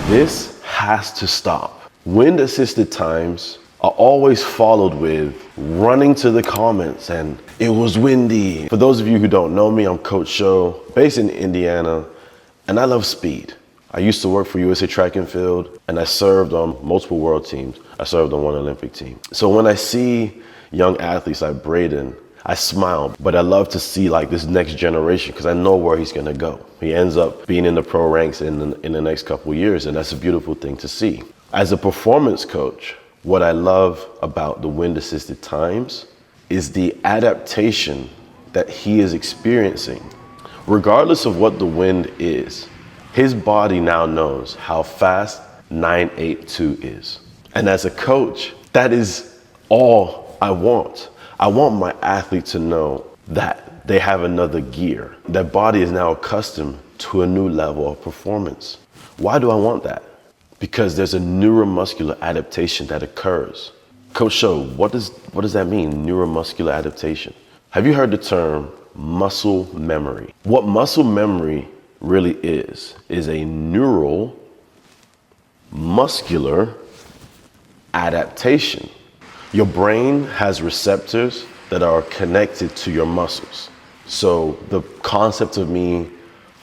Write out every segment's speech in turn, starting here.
This has to stop. Wind-assisted times are always followed with running to the comments and it was windy. For those of you who don't know me, I'm Coach Show, based in Indiana, and I love speed. I used to work for USA Track and Field, and I served on multiple world teams. I served on one Olympic team. So when I see young athletes like Brayden, I smile, but I love to see like this next generation because I know where he's gonna go. He ends up being in the pro ranks in the next couple of years, and that's a beautiful thing to see. As a performance coach, what I love about the wind-assisted times is the adaptation that he is experiencing. Regardless of what the wind is, his body now knows how fast 982 is. And as a coach, that is all I want. I want my athlete to know that they have another gear. Their body is now accustomed to a new level of performance. Why do I want that? Because there's a neuromuscular adaptation that occurs. Coach Show, what does that mean, neuromuscular adaptation? Have you heard the term muscle memory? What muscle memory really is a neural muscular adaptation. Your brain has receptors that are connected to your muscles. So the concept of me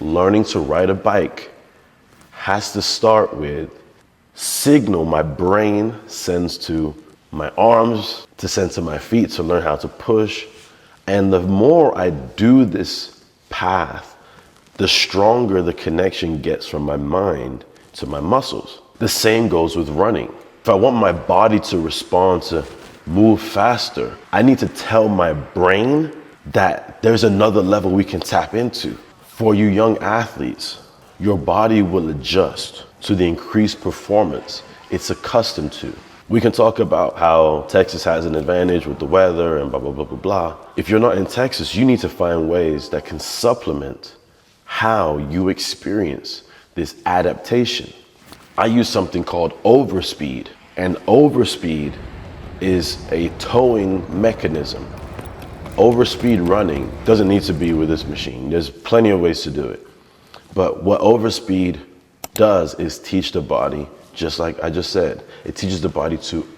learning to ride a bike has to start with signal my brain sends to my arms, to send to my feet to learn how to push. And the more I do this path, the stronger the connection gets from my mind to my muscles. The same goes with running. If I want my body to respond to move faster, I need to tell my brain that there's another level we can tap into. For you young athletes, your body will adjust to the increased performance it's accustomed to. We can talk about how Texas has an advantage with the weather and blah, blah, blah, blah, blah. If you're not in Texas, you need to find ways that can supplement how you experience this adaptation. I use something called Overspeed, and Overspeed is a towing mechanism. Overspeed running doesn't need to be with this machine. There's plenty of ways to do it. But what Overspeed does is teach the body, just like I just said, it teaches the body to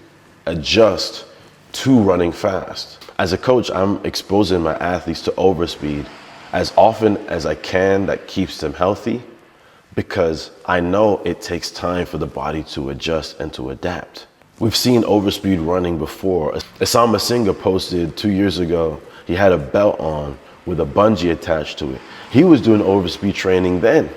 adjust to running fast. As a coach, I'm exposing my athletes to Overspeed as often as I can. That keeps them healthy, because I know it takes time for the body to adjust and to adapt. We've seen Overspeed running before. Isam Masinga posted 2 years ago, he had a belt on with a bungee attached to it. He was doing Overspeed training then.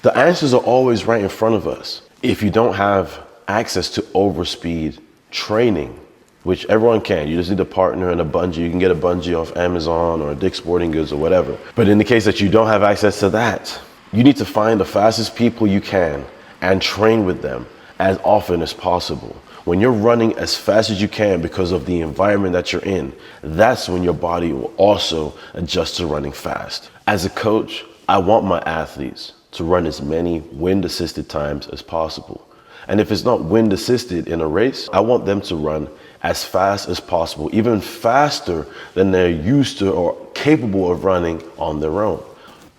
The answers are always right in front of us. If you don't have access to Overspeed training, which everyone can, you just need a partner and a bungee. You can get a bungee off Amazon or Dick's Sporting Goods or whatever. But in the case that you don't have access to that, you need to find the fastest people you can and train with them as often as possible. When you're running as fast as you can because of the environment that you're in, that's when your body will also adjust to running fast. As a coach, I want my athletes to run as many wind-assisted times as possible. And if it's not wind-assisted in a race, I want them to run as fast as possible, even faster than they're used to or capable of running on their own.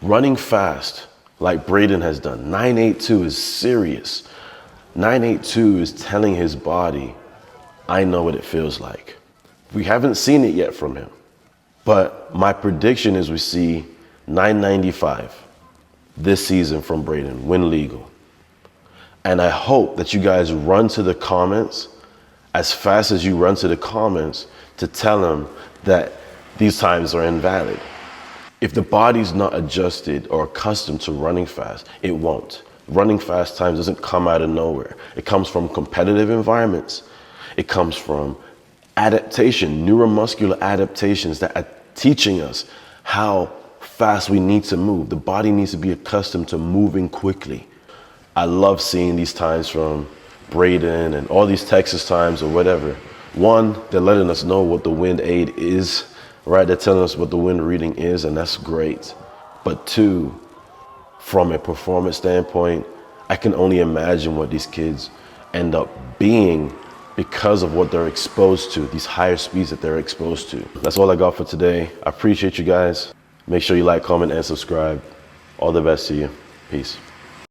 Running fast, like Brayden has done, 982 is serious. 982 is telling his body, I know what it feels like. We haven't seen it yet from him, but my prediction is we see 995 this season from Brayden, win legal. And I hope that you guys run to the comments as fast as you run to the comments to tell him that these times are invalid. If the body's not adjusted or accustomed to running fast, it won't. Running fast times doesn't come out of nowhere. It comes from competitive environments. It comes from adaptation, neuromuscular adaptations that are teaching us how fast we need to move. The body needs to be accustomed to moving quickly. I love seeing these times from Brayden and all these Texas times or whatever. One, they're letting us know what the wind aid is, right? They're telling us what the wind reading is, and that's great. But two, from a performance standpoint, I can only imagine what these kids end up being because of what they're exposed to, these higher speeds that they're exposed to. That's all I got for today. I appreciate you guys. Make sure you like, comment, and subscribe. All the best to you. Peace.